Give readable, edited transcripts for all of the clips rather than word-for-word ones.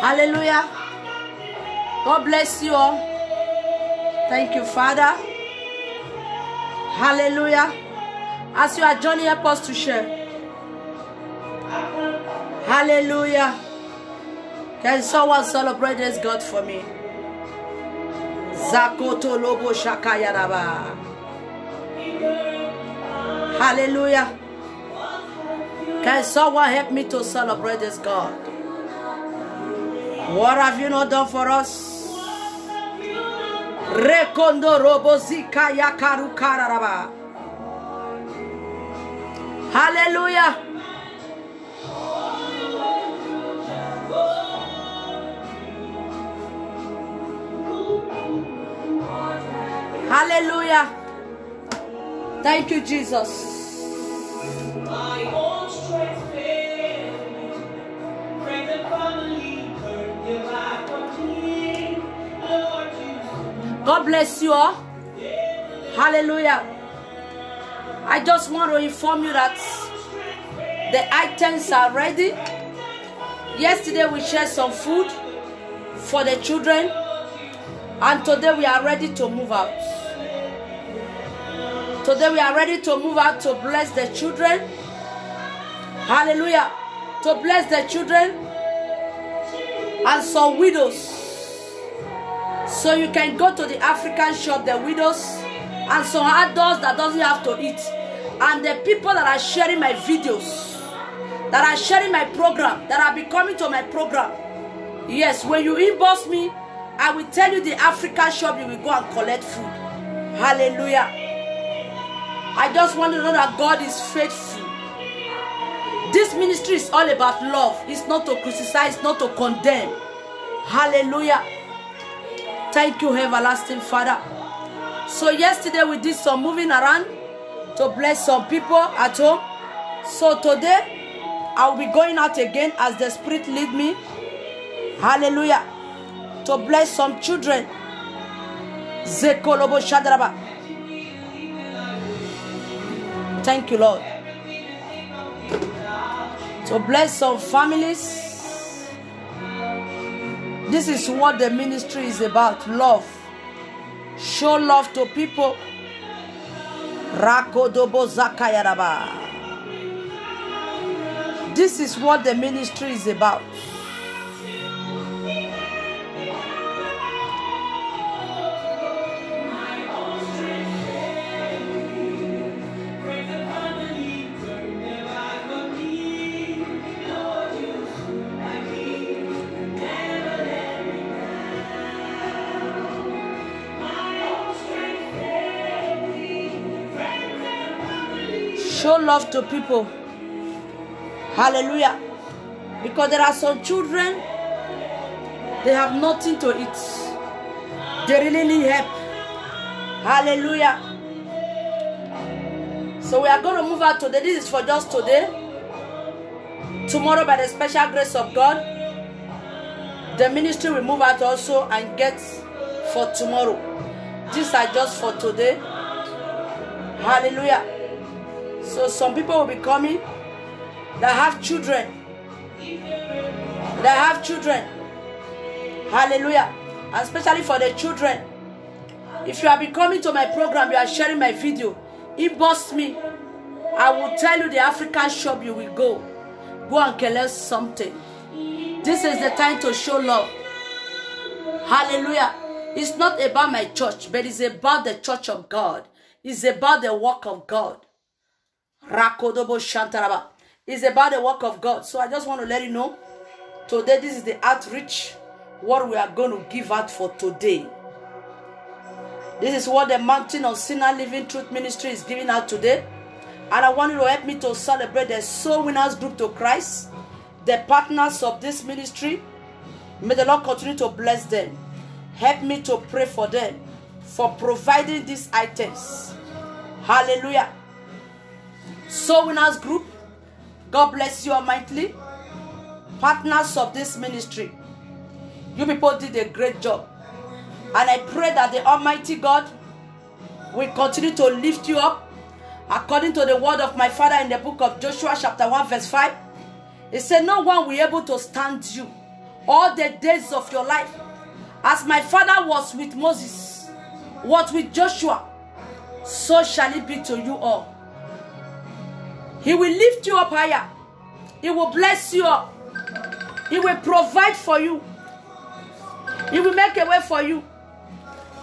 Hallelujah. God bless you all. Thank you, Father. Hallelujah. As you are joining, help us to share. Hallelujah. Can someone celebrate this God for me? Zakoto lobo shakayaraba. Hallelujah. Can someone help me to celebrate this God? What have you not done for us? Rekondo robo zika yakaru kararaba. Hallelujah. Hallelujah. Thank you, Jesus. God bless you all. Hallelujah. I just want to inform you that the items are ready. Yesterday we shared some food for the children, and today we are ready to move out. Today we are ready to move out to bless the children. Hallelujah. To bless the children and some widows. So you can go to the African shop, the widows, and some adults that doesn't have to eat. And the people that are sharing my videos, that are sharing my program, that are coming to my program. Yes, when you inbox me, I will tell you the African shop you will go and collect food. Hallelujah. I just want to know that God is faithful. This ministry is all about love. It's not to criticize, not to condemn. Hallelujah. Thank you, everlasting Father. So yesterday we did some moving around to bless some people at home. So today I will be going out again as the Spirit lead me. Hallelujah. To bless some children. Zekolobo Shadraba. Thank you, Lord. To bless some families. This is what the ministry is about. Love. Show love to people. Rakodobo Zakayaraba. This is what the ministry is about. Show love to people. Hallelujah. Because there are some children, they have nothing to eat. They really need help. Hallelujah. So we are going to move out today. This is for just today. Tomorrow, by the special grace of God, the ministry will move out also and get for tomorrow. These are just for today. Hallelujah. So some people will be coming that have children. That have children. Hallelujah. And especially for the children. If you have been coming to my program, you are sharing my video, inbox me. I will tell you the African shop you will go. Go and collect something. This is the time to show love. Hallelujah. It's not about my church, but it's about the church of God. It's about the work of God. Rakodobo Shantaraba. It's about the work of God. So I just want to let you know, today this is the outreach, what we are going to give out for today. This is what the Mountain of Sinner Living Truth Ministry is giving out today. And I want you to help me to celebrate the Soul Winners Group to Christ, the partners of this ministry. May the Lord continue to bless them. Help me to pray for them for providing these items. Hallelujah. Soul Winners Group, God bless you almightily. Partners of this ministry, you people did a great job. And I pray that the Almighty God will continue to lift you up. According to the word of my Father in the book of Joshua chapter 1 verse 5, it said, no one will be able to stand you all the days of your life. As my father was with Moses, was with Joshua, so shall it be to you all. He will lift you up higher. He will bless you up. He will provide for you. He will make a way for you.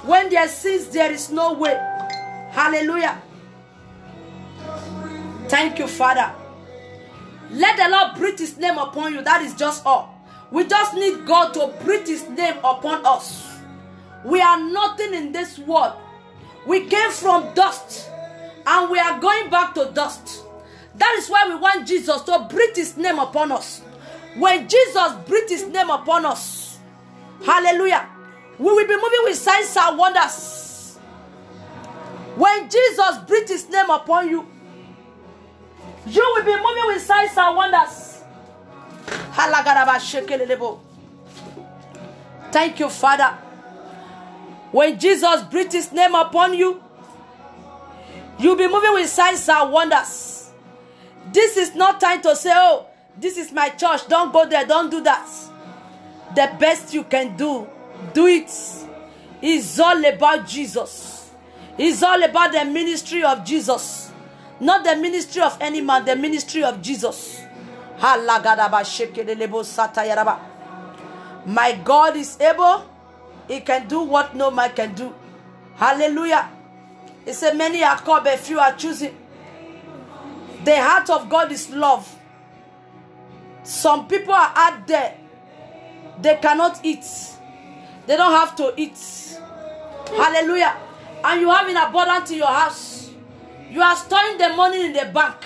When there seems there is no way. Hallelujah. Thank you, Father. Let the Lord breathe his name upon you. That is just all. We just need God to breathe his name upon us. We are nothing in this world. We came from dust and we are going back to dust. That is why we want Jesus to breathe his name upon us. When Jesus breathed his name upon us, hallelujah, we will be moving with signs and wonders. When Jesus breathed his name upon you, you will be moving with signs and wonders. Thank you, Father. When Jesus breathed his name upon you, you'll be moving with signs and wonders. This is not time to say, oh, this is my church. Don't go there. Don't do that. The best you can do, do it. It's all about Jesus. It's all about the ministry of Jesus. Not the ministry of any man, the ministry of Jesus. My God is able. He can do what no man can do. Hallelujah. He said many are called, but few are choosing. The heart of God is love. Some people are out there. They cannot eat. They don't have to eat. Hallelujah. And you have in abundance in your house. You are storing the money in the bank.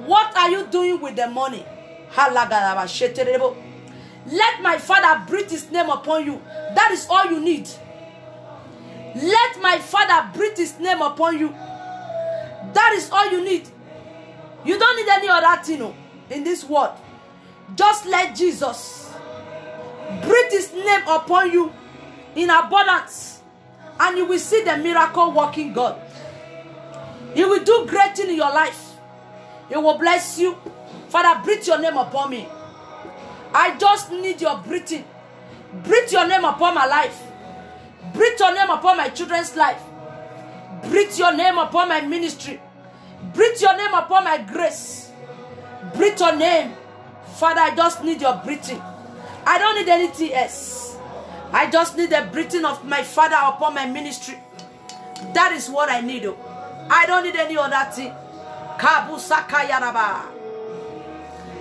What are you doing with the money? Let my Father breathe his name upon you. That is all you need. Let my Father breathe his name upon you. That is all you need. You don't need any other thing in this world. Just let Jesus breathe his name upon you in abundance, and you will see the miracle working God. He will do great things in your life. He will bless you. Father, breathe your name upon me. I just need your breathing. Breathe your name upon my life. Breathe your name upon my children's life. Breathe your name upon my ministry. Breathe your name upon my grace. Breathe your name. Father, I just need your breathing. I don't need anything else. I just need the breathing of my Father upon my ministry. That is what I need. I don't need any other thing.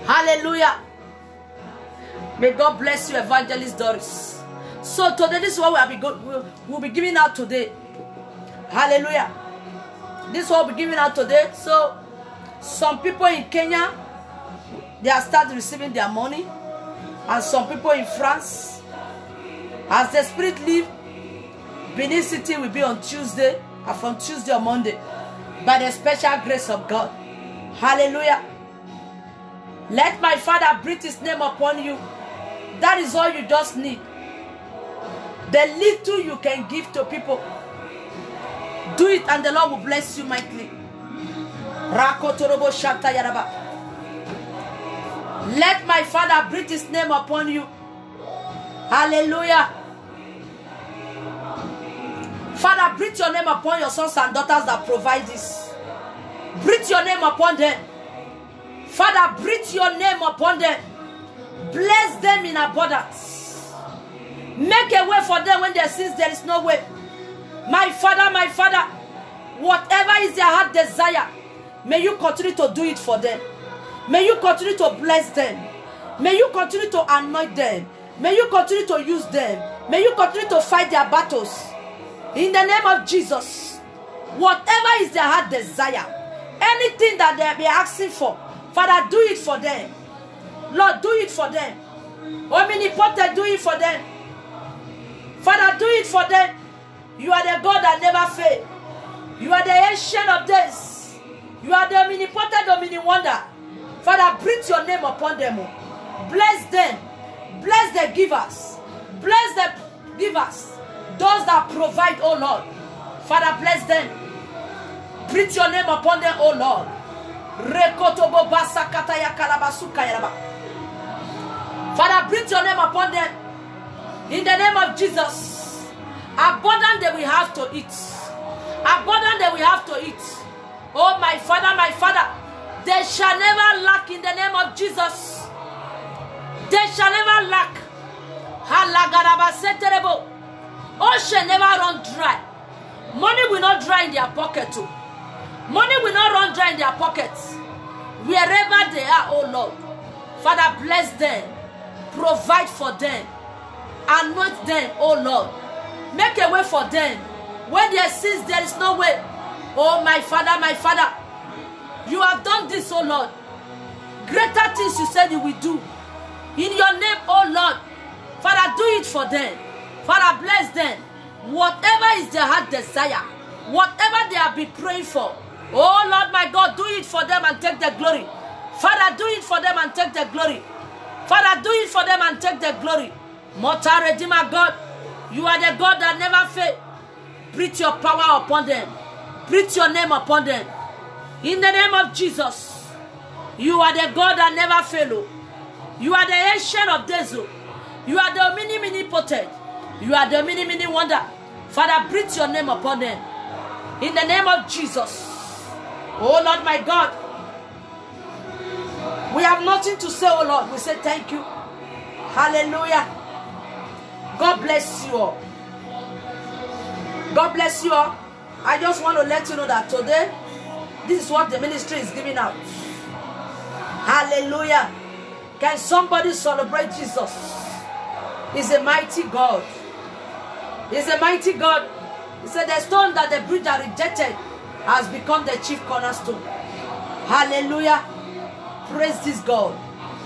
Hallelujah. May God bless you, Evangelist Doris. So today, this is what we'll be giving out today. Hallelujah. This is what we'll be giving out today. So some people in Kenya, they have started receiving their money. And some people in France, as the Spirit leave, Benin City will be on Tuesday, and from Tuesday or Monday, by the special grace of God. Hallelujah. Let my Father breathe his name upon you. That is all you just need. The little you can give to people, do it and the Lord will bless you mightily. Let my Father breathe his name upon you. Hallelujah. Father, breathe your name upon your sons and daughters that provide this. Breathe your name upon them. Father, breathe your name upon them. Bless them in abundance. Make a way for them when there seems there is no way. My Father, whatever is their heart desire, may you continue to do it for them. May you continue to bless them. May you continue to anoint them. May you continue to use them. May you continue to fight their battles. In the name of Jesus, whatever is their heart desire, anything that they be asking for, Father, do it for them. Lord, do it for them. Omnipotent, do it for them. Father, do it for them. You are the God that never fails. You are the ancient of days. You are the omnipotent, omni-wonder. Father, breathe your name upon them. Bless them. Bless the givers. Bless the givers. Those that provide, oh Lord. Father, bless them. Breathe your name upon them, oh Lord. Father, breathe your name upon them. In the name of Jesus. Abundant that we have to eat. Abundant that we have to eat. Oh, my Father, they shall never lack in the name of Jesus. They shall never lack. Ocean never run dry. Money will not dry in their pocket too. Money will not run dry in their pockets. Wherever they are, oh Lord. Father, bless them. Provide for them. Anoint them, oh Lord. Make a way for them. When there seems there is no way. Oh, my Father, you have done this, oh Lord. Greater things you said you will do. In your name, oh Lord. Father, do it for them. Father, bless them. Whatever is their heart desire, whatever they have been praying for, oh Lord my God, do it for them and take the glory. Father, do it for them and take the glory. Father, do it for them and take the glory. Mortal Redeemer God, you are the God that never fails. Breathe your power upon them. Breathe your name upon them. In the name of Jesus, you are the God that never fails. You are the ancient of days. You are the omnipotent. You are the many wonder. Father, breathe your name upon them. In the name of Jesus. Oh Lord my God. We have nothing to say, oh Lord. We say thank you. Hallelujah. God bless you all. God bless you all. I just want to let you know that today, this is what the ministry is giving out. Hallelujah. Can somebody celebrate Jesus? He's a mighty God. He's a mighty God. He said the stone that the builder rejected has become the chief cornerstone. Hallelujah. Praise this God.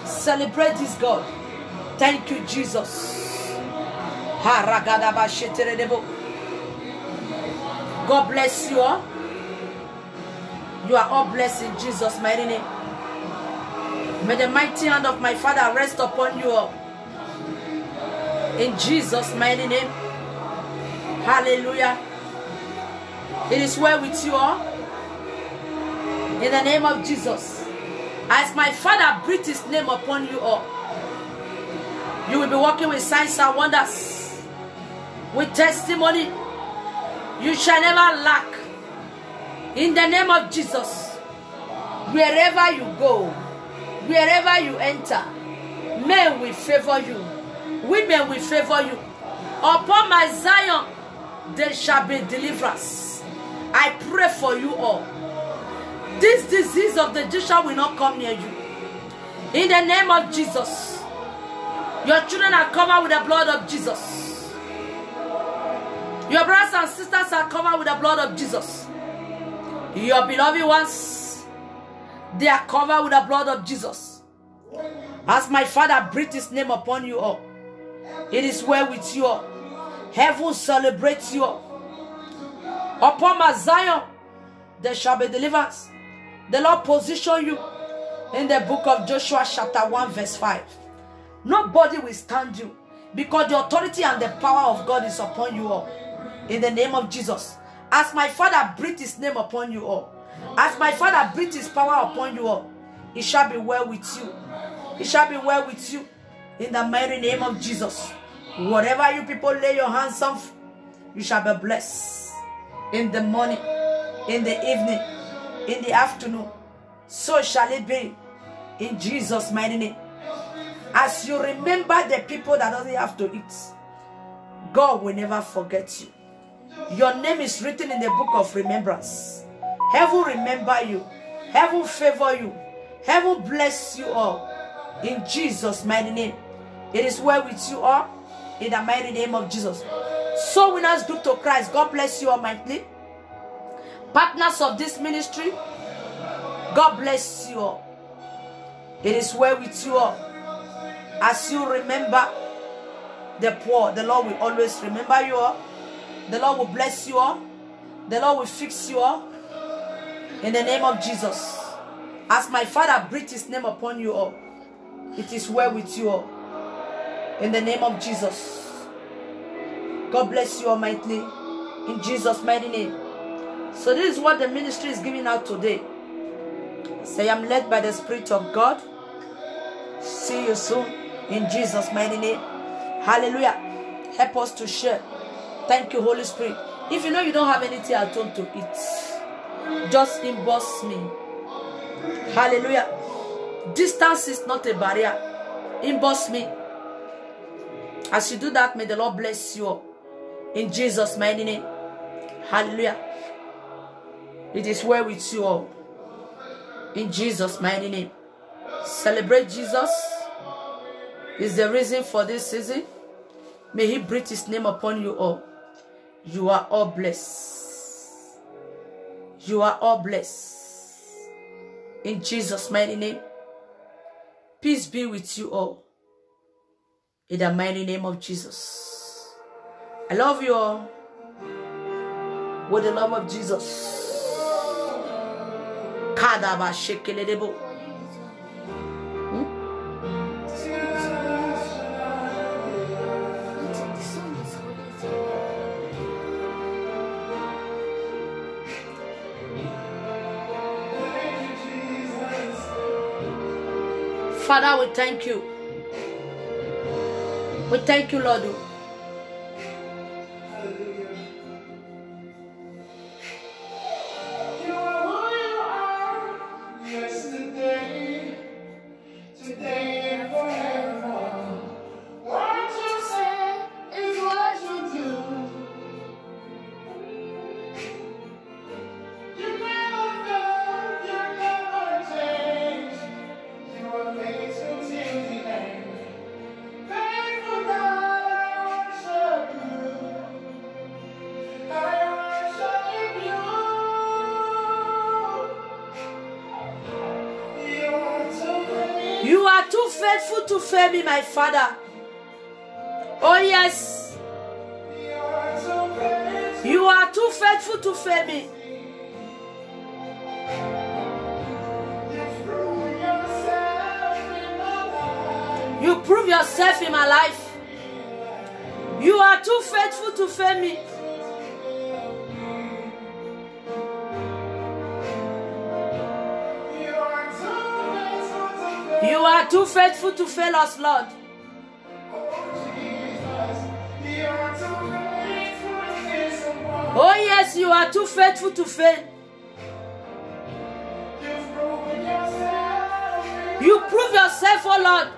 Celebrate this God. Thank you, Jesus. God bless you all. You are all blessed in Jesus' mighty name. May the mighty hand of my Father rest upon you all. In Jesus' mighty name. Hallelujah. It is well with you all. In the name of Jesus. As my Father breathed his name upon you all, you will be walking with signs and wonders, with testimony. You shall never lack. In the name of Jesus. Wherever you go, wherever you enter, men will favor you. Women will favor you. Upon my Zion, there shall be deliverance. I pray for you all. This disease of the Egyptian will not come near you. In the name of Jesus. Your children are covered with the blood of Jesus. Your brothers and sisters are covered with the blood of Jesus. Your beloved ones, they are covered with the blood of Jesus. As my Father breathed his name upon you all, it is well with you all. Heaven celebrates you all. Upon my Zion, there shall be deliverance. The Lord position you in the book of Joshua chapter 1 verse 5. Nobody will stand you because the authority and the power of God is upon you all. In the name of Jesus. As my Father breathed his name upon you all. As my Father breathed his power upon you all. It shall be well with you. It shall be well with you. In the mighty name of Jesus. Whatever you people lay your hands on, you shall be blessed. In the morning, in the evening, in the afternoon. So shall it be. In Jesus' mighty name. As you remember the people that doesn't have to eat, God will never forget you. Your name is written in the book of remembrance. Heaven remember you. Heaven favor you. Heaven bless you all. In Jesus' mighty name. It is well with you all. In the mighty name of Jesus. Soul Winners Group to Christ. God bless you almightily. Partners of this ministry. God bless you all. It is well with you all. As you remember the poor, the Lord will always remember you all. The Lord will bless you all. The Lord will fix you all. In the name of Jesus. As my Father breathed his name upon you all, it is well with you all. In the name of Jesus. God bless you almightily. In Jesus' mighty name. So this is what the ministry is giving out today. Say, I'm led by the Spirit of God. See you soon. In Jesus' mighty name. Hallelujah. Help us to share. Thank you, Holy Spirit. If you know you don't have anything at home to eat, just inbox me. Hallelujah. Distance is not a barrier. Inbox me. As you do that, may the Lord bless you all. In Jesus' mighty name. Hallelujah. It is well with you all. In Jesus' mighty name. Celebrate Jesus. Is the reason for this season. May He breathe His name upon you all. You are all blessed. You are all blessed. In Jesus' mighty name. Peace be with you all. In the mighty name of Jesus. I love you all. With the love of Jesus. Kadaba shekelebo. Father, we thank you. We thank you, Lord. To fail me, my Father. Oh yes, you are too faithful to fail me. You prove yourself in my life. You are too faithful to fail me. You are too faithful to fail us, Lord. Oh yes, you are too faithful to fail. You prove yourself, oh Lord.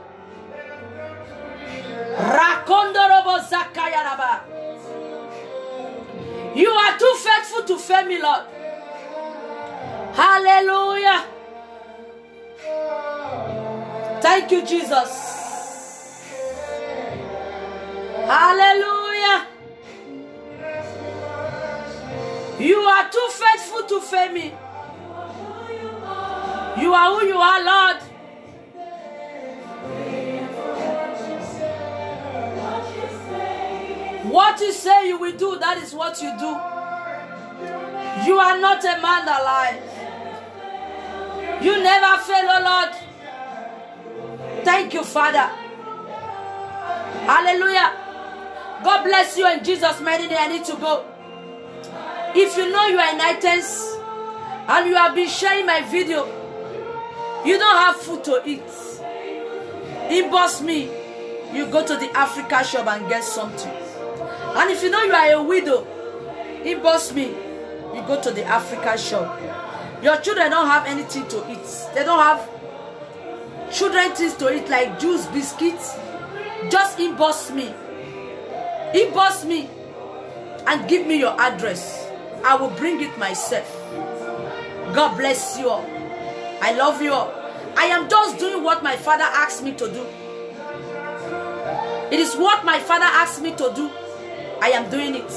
You are too faithful to fail me, Lord. Hallelujah. Thank you, Jesus. Hallelujah. You are too faithful to fail me. You are who you are, Lord. What you say you will do, that is what you do. You are not a man alive. You never fail, oh Lord. Thank you, Father. Hallelujah. God bless you in Jesus' mighty name. I need to go. If you know you are in items and you have been sharing my video, you don't have food to eat, inbox me. You go to the Africa shop and get something. And if you know you are a widow, inbox me. You go to the Africa shop. Your children don't have anything to eat. They don't have children things to eat like juice, biscuits. Just inbox me. Inbox me and give me your address. I will bring it myself. God bless you all. I love you all. I am just doing what my Father asked me to do. It is what my Father asked me to do. I am doing it.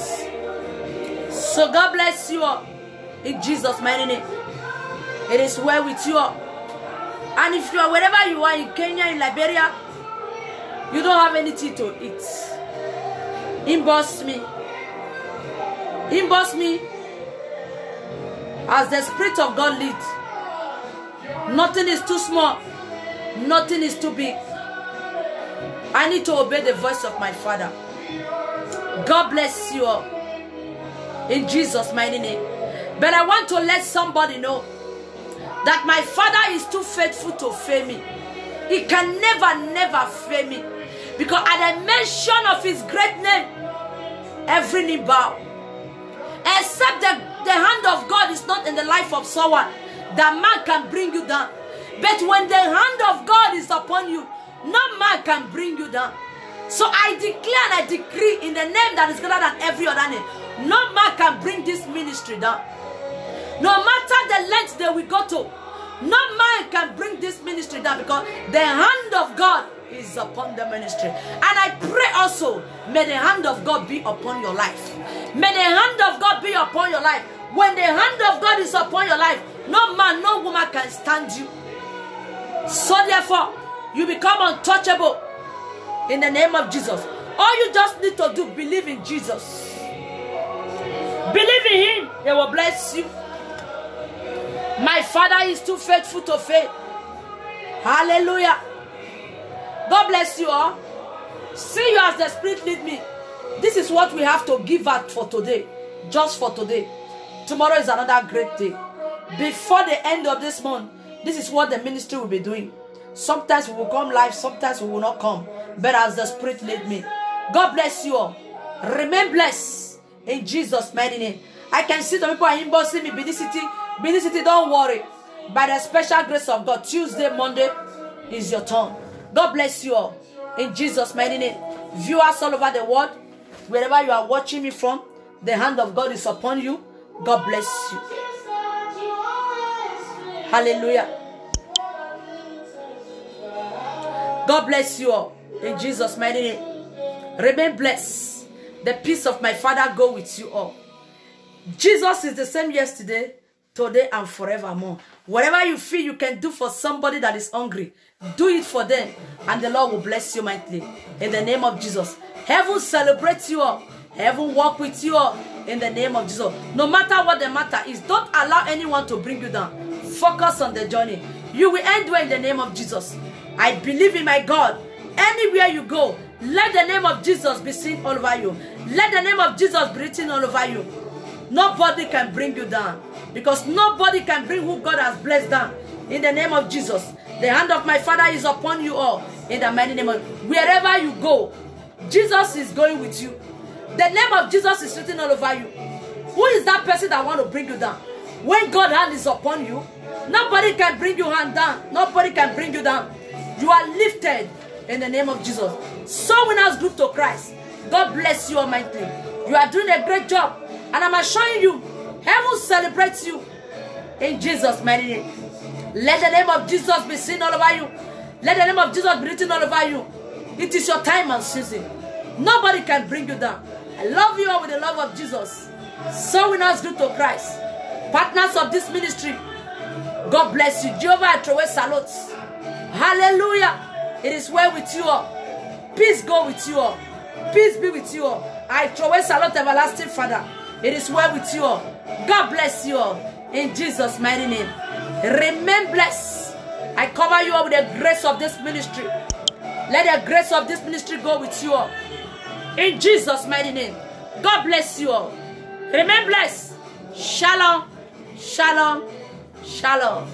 So God bless you all. In Jesus' mighty name. It is well with you all. And if you are wherever you are, in Kenya, in Liberia, you don't have anything to eat, inbox me. Inbox me as the Spirit of God leads. Nothing is too small. Nothing is too big. I need to obey the voice of my Father. God bless you all. In Jesus' mighty name. But I want to let somebody know that my Father is too faithful to fail me. He can never fail me. Because at the mention of his great name, every knee bow. Except the hand of God is not in the life of someone, that man can bring you down. But when the hand of God is upon you, no man can bring you down. So I declare and I decree in the name that is greater than every other name, no man can bring this ministry down. No matter the length they will go to, no man can bring this ministry down, because the hand of God is upon the ministry. And I pray also, may the hand of God be upon your life. May the hand of God be upon your life. When the hand of God is upon your life, no man, no woman can stand you. So therefore, you become untouchable in the name of Jesus. All you just need to do, believe in Jesus. Believe in him, he will bless you. My Father is too faithful to fail. Hallelujah. God bless you all. See you as the Spirit lead me. This is what we have to give out for today. Just for today. Tomorrow is another great day. Before the end of this month, this is what the ministry will be doing. Sometimes we will come live, sometimes we will not come. But as the Spirit lead me. God bless you all. Remain blessed in Jesus' mighty name. I can see some people are inboxing me. Benin City, don't worry. By the special grace of God, Tuesday, Monday is your turn. God bless you all in Jesus' mighty name. Viewers all over the world, wherever you are watching me from, the hand of God is upon you. God bless you. Hallelujah. God bless you all in Jesus' mighty name. Remain blessed. The peace of my Father go with you all. Jesus is the same yesterday, today, and forevermore. Whatever you feel you can do for somebody that is hungry, do it for them, and the Lord will bless you mightily. In the name of Jesus. Heaven celebrates you all. Heaven walk with you all. In the name of Jesus. No matter what the matter is, don't allow anyone to bring you down. Focus on the journey. You will end well in the name of Jesus. I believe in my God. Anywhere you go, let the name of Jesus be seen all over you. Let the name of Jesus be written all over you. Nobody can bring you down, because nobody can bring who God has blessed down. In the name of Jesus, the hand of my Father is upon you all. In the mighty name of, wherever you go, Jesus is going with you. The name of Jesus is written all over you. Who is that person that want to bring you down? When God's hand is upon you, nobody can bring your hand down. Nobody can bring you down. You are lifted in the name of Jesus. Soul winners group to Christ. God bless you almighty. You are doing a great job. And I'm assuring you, heaven celebrates you in Jesus' mighty name. Let the name of Jesus be seen all over you. Let the name of Jesus be written all over you. It is your time and season. Nobody can bring you down. I love you all with the love of Jesus. So winners group to Christ. Partners of this ministry. God bless you. Jehovah, I throw away salutes. Hallelujah. It is well with you all. Peace go with you all. Peace be with you all. I throw away salute, everlasting Father. It is well with you all. God bless you all. In Jesus' mighty name. Remain blessed. I cover you all with the grace of this ministry. Let the grace of this ministry go with you all. In Jesus' mighty name. God bless you all. Remain blessed. Shalom. Shalom. Shalom.